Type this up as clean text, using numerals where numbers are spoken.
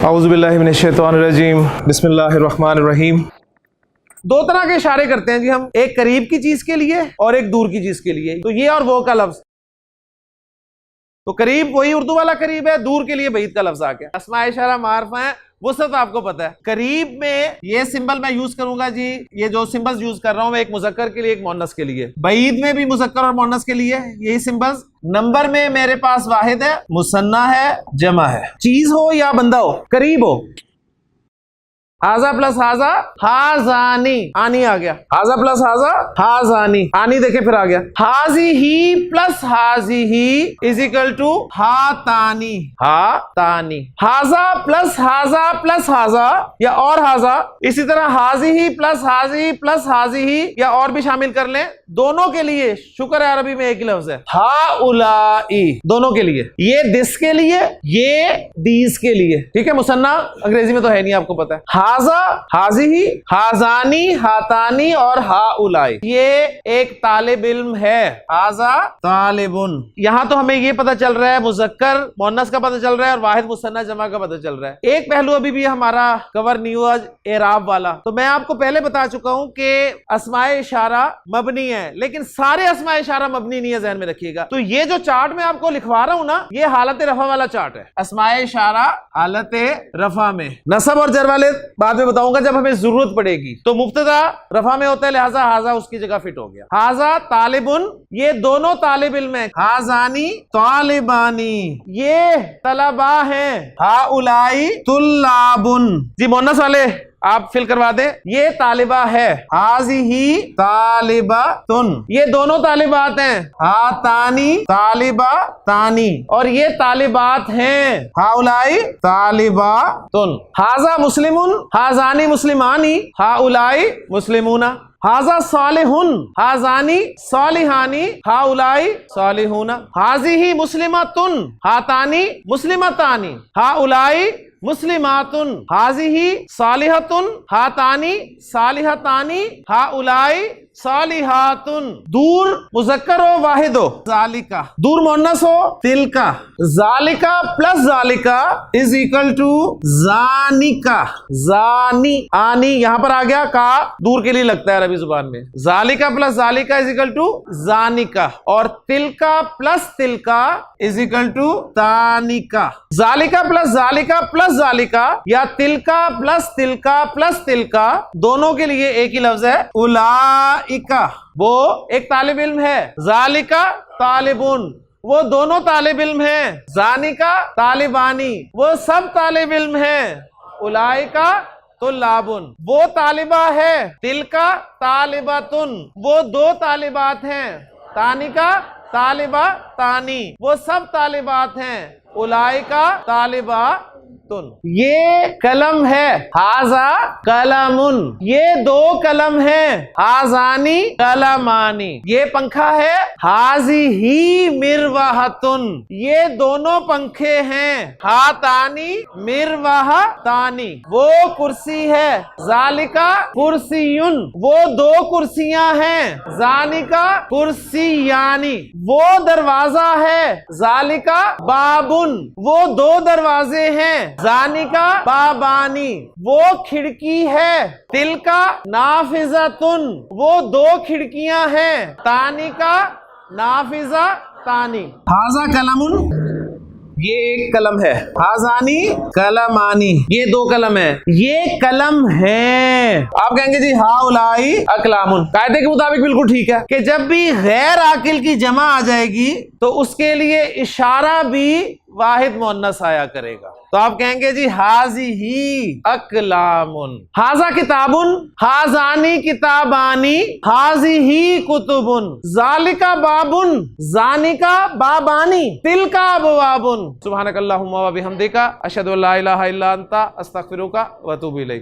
اعوذ باللہ من الشیطان الرجیم بسم اللہ الرحمن الرحیم۔ دو طرح کے اشارے کرتے ہیں جی ہم، ایک قریب کی چیز کے لیے اور ایک دور کی چیز کے لیے، تو یہ اور وہ کا لفظ۔ تو قریب وہی اردو والا قریب ہے، دور کے لیے بعید کا لفظ آ گیا۔ اسماء اشارہ معرفہ ہیں، وہ سب آپ کو پتا ہے۔ قریب میں یہ سمبل میں یوز کروں گا جی، یہ جو سمبلز یوز کر رہا ہوں میں ایک مذکر کے لیے ایک مؤنث کے لیے، بعید میں بھی مذکر اور مؤنث کے لیے یہی سمبلز۔ نمبر میں میرے پاس واحد ہے، مثنیٰ ہے، جمع ہے، چیز ہو یا بندہ ہو، قریب ہو۔ ہاذا پلس ہاذا ہازانی، آنی آ گیا۔ ہاذا پلس ہاذا ہازانی، آنی دیکھیں پھر آ گیا۔ ہازی ہی پلس ہازی ہی از اکول ٹو ہاتانی، ہاتانی۔ ہاذا پلس ہاذا پلس ہاذا یا اور ہاذا، اسی طرح ہازی ہی پلس ہازی پلس ہازی ہی یا اور بھی شامل کر لیں، دونوں کے لیے شکر ہے عربی میں ایک ہی لفظ ہے، ہاؤلائی، دونوں کے لیے۔ یہ دس کے لیے، یہ دیز کے لیے، ٹھیک ہے۔ مثنیٰ انگریزی میں تو ہے نہیں، آپ کو پتا ہے۔ ہاذا، ہازی، ہازانی، ہاتانی اور ہاؤلائی، یہ ایک طالب علم ہے، ہاذا طالبن۔ یہاں تو ہمیں یہ پتا چل رہا ہے مذکر مؤنث کا پتا چل رہا ہے اور واحد مثنیٰ جمع کا پتا چل رہا ہے۔ ایک پہلو ابھی بھی ہمارا کور نہیں ہوا، اعراب والا۔ تو میں آپ کو پہلے بتا چکا ہوں کہ اسماء اشارہ مبنی ہے، لیکن سارے اسماء اشارہ مبنی نہیں ہے، ذہن میں رکھیے گا۔ تو یہ جو چارٹ میں آپ کو لکھوا رہا ہوں نا، یہ حالت رفع والا چارٹ ہے، اسماء اشارہ حالت رفع میں۔ نصب اور جر والے بعد میں بتاؤں گا جب ہمیں ضرورت پڑے گی۔ تو مبتدا رفع میں ہوتا ہے، لہذا ہاذا اس کی جگہ فٹ ہو گیا۔ ہاذا طالبن، یہ دونوں طالب علم ہیں۔ ہازانی طالبانی، یہ طلباء ہیں۔ ہاؤلائی طلابن، جی مؤنث والے آپ فل کروا دیں، یہ طالبہ ہے۔ ہازیہی طالباتن، یہ دونوں طالبات ہیں۔ ہاتانی طالباتانی، اور یہ طالبات ہیں۔ ہاؤلائی طالباتن۔ ہاذا مسلمن، ہازانی مسلمانی، ہاؤلائی مسلمون۔ ہاذا صالحن، ہازانی صالحانی، ہاؤلائی صالحون۔ ہازیہی مسلمتن، ہاتانی مسلمتانی، ہاؤلائی مسلماتن۔ ہازیہی صالحتن، ہاتانی صالحتانی، ہاؤلائی صالحاتن۔ دور مذکر ہو واحد ہو، ذالکا۔ دور مؤنث ہو، تلکا۔ ذالکا پلس ذالکا از اکول ٹو زانکا، زانی، آنی یہاں پر آ گیا، کا دور کے لیے لگتا ہے عربی زبان میں۔ ذالکا پلس ذالکا از اکول ٹو زانکا، اور تلکا پلس تلکا از اکول ٹو تانکا۔ ذالکا پلس ذالکا پلس ذالکا یا تلکا پلس تلکا پلس تلکا، دونوں کے لیے ایک ہی لفظ ہے، اولائکا۔ وہ ایک طالب علم ہے، ذالکا طالبون، وہ دونوں طالب علم ہیں۔ زانکا طالبانی، وہ سب طالب علم ہیں۔ اولائکا طلابن، وہ طالبہ ہے۔ تلکا طالباتن، وہ دو طالبات ہیں۔ تانکا طالبہ تانی، وہ سب طالبات ہیں۔ اولائکا طالباتن۔ یہ قلم ہے، ہاذا قلمن، یہ دو قلم ہیں۔ ہازانی قلمانی، یہ پنکھا ہے۔ ہازیہی مروحتن، یہ دونوں پنکھے ہیں۔ ہاتانی مروحتانی، وہ کرسی ہے۔ ذالکا کرسیٌ، وہ دو کرسیاں ہیں۔ ذالکا کرسیانی، وہ دروازہ ہے۔ ذالکا بابٌ، وہ دو دروازے ہیں۔ زانکا بابانی، وہ کھڑکی ہے۔ تلکا نافذتن، وہ دو کھڑکیاں ہیں۔ تانکا نافذہ تانی۔ ہاذا قلمن، یہ ایک قلم ہے۔ ہازانی قلمانی، یہ دو قلم ہیں۔ یہ قلم ہیں۔ آپ کہیں گے جی ہاؤلائی اقلامن، قاعدے کے مطابق بالکل ٹھیک ہے کہ جب بھی غیر عاقل کی جمع آ جائے گی تو اس کے لیے اشارہ بھی واحد مؤنث آیا کرے گا۔ تو آپ کہیں گے جی ہازیہی اقلامن۔ ہاذا کتابن، ہازانی کتابانی، ہازیہی کتبن۔ ذالکا بابن، زانکا بابانی، تلکا ابوابن۔ سبحانک اللہم و بحمدک، اشہد ان لا الہ الا انت، استغفرک و اتوب الیک۔